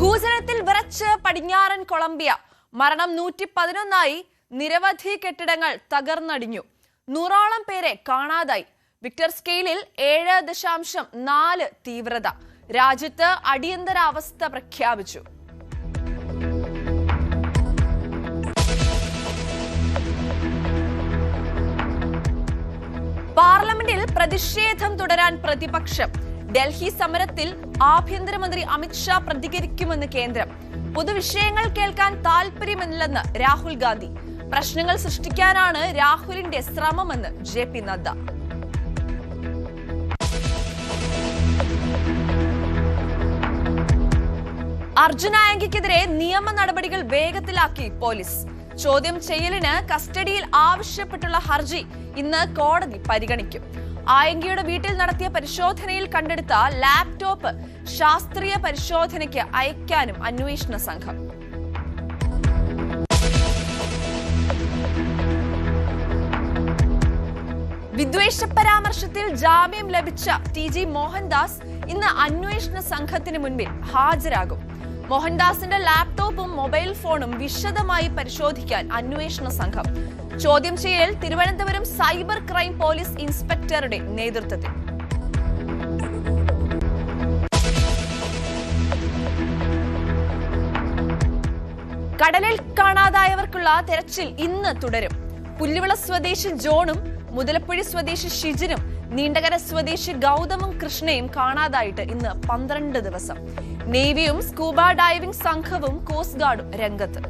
ഭൂചലനത്തിൽ വിറച്ച് പടിഞ്ഞാറൻ കൊളംബിയ. മരണം 111ആയി. നിരവധി കെട്ടിടങ്ങൾ തകർന്നടിഞ്ഞു. 100ഓളം പേരെ കാണാതായി. വിക്ടർ സ്കെയിലിൽ 7.4 തീവ്രത. രാജ്യത്ത് അടിയന്തരാവസ്ഥ പ്രഖ്യാപിച്ചു. പാർലമെന്റിൽ പ്രതിഷേധം തുടരാൻ പ്രതിപക്ഷം. ഡൽഹി സമരത്തിൽ ആഭ്യന്തരമന്ത്രി അമിത്ഷാ പ്രതികരിക്കുമെന്ന് കേന്ദ്രം. പൊതുവിഷയങ്ങൾ കേൾക്കാൻ താൽപര്യമില്ലെന്ന് രാഹുൽ ഗാന്ധി. പ്രശ്നങ്ങൾ സൃഷ്ടിക്കാനാണ് രാഹുലിന്റെ ശ്രമമെന്ന് JP നദ്ദ. അർജുൻ ആയങ്കിക്കെതിരെ നിയമ നടപടികൾ വേഗത്തിലാക്കി പോലീസ്. ചോദ്യം ചെയ്യലിന് കസ്റ്റഡിയിൽ ആവശ്യപ്പെട്ടുള്ള ഹർജി ഇന്ന് കോടതി പരിഗണിക്കും. ആയങ്കിയുടെ വീട്ടിൽ നടത്തിയ പരിശോധനയിൽ കണ്ടെടുത്ത ലാപ്ടോപ്പ് ശാസ്ത്രീയ പരിശോധനയ്ക്ക് അയക്കാനും അന്വേഷണ സംഘം. വിദ്വേഷ പരാമർശത്തിൽ ജാമ്യം ലഭിച്ച TG മോഹൻദാസ് ഇന്ന് അന്വേഷണ സംഘത്തിന് മുൻപിൽ ഹാജരാകും. മോഹൻദാസിന്റെ ലാപ്ടോപ്പും മൊബൈൽ ഫോണും വിശദമായി പരിശോധിക്കാൻ അന്വേഷണ സംഘം. ചോദ്യം ചെയ്യൽ തിരുവനന്തപുരം സൈബർ ക്രൈം പോലീസ് ഇൻസ്പെക്ടറുടെ നേതൃത്വത്തിൽ. കടലിൽ കാണാതായവർക്കുള്ള തെരച്ചിൽ ഇന്ന് തുടരും. പുല്ലുവിള സ്വദേശി ജോണും മുതലപ്പുഴി സ്വദേശി ഷിജിനും നീണ്ടകര സ്വദേശി ഗൗതമും കൃഷ്ണയും കാണാതായിട്ട് ഇന്ന് 12 ദിവസം. നേവിയും സ്കൂബ ഡൈവിംഗ് സംഘവും കോസ്റ്റ് ഗാർഡും രംഗത്ത്.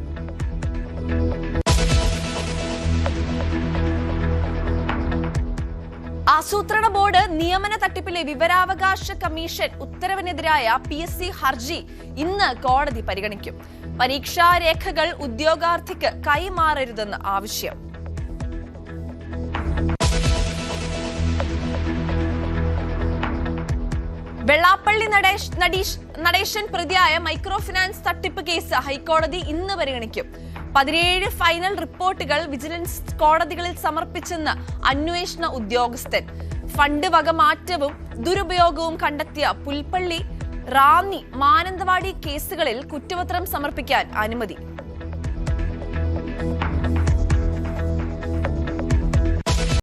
ആസൂത്രണ ബോർഡ് നിയമന തട്ടിപ്പിലെ വിവരാവകാശ കമ്മീഷൻ ഉത്തരവിനെതിരായ PSC ഹർജി ഇന്ന് കോടതി പരിഗണിക്കും. പരീക്ഷാ രേഖകൾ ഉദ്യോഗാർത്ഥിക്ക് കൈമാറരുതെന്ന് ആവശ്യം. വെള്ളാപ്പള്ളി നടേശൻ പ്രതിയായ മൈക്രോ ഫിനാൻസ് തട്ടിപ്പ് കേസ് ഹൈക്കോടതി ഇന്ന് പരിഗണിക്കും. 17 ഫൈനൽ റിപ്പോർട്ടുകൾ വിജിലൻസ് കോടതികളിൽ സമർപ്പിച്ചെന്ന് അന്വേഷണ ഉദ്യോഗസ്ഥൻ. ഫണ്ട് വകമാറ്റവും ദുരുപയോഗവും കണ്ടെത്തിയ പുൽപ്പള്ളി, റാന്നി, മാനന്തവാടി കേസുകളിൽ കുറ്റപത്രം സമർപ്പിക്കാൻ അനുമതി.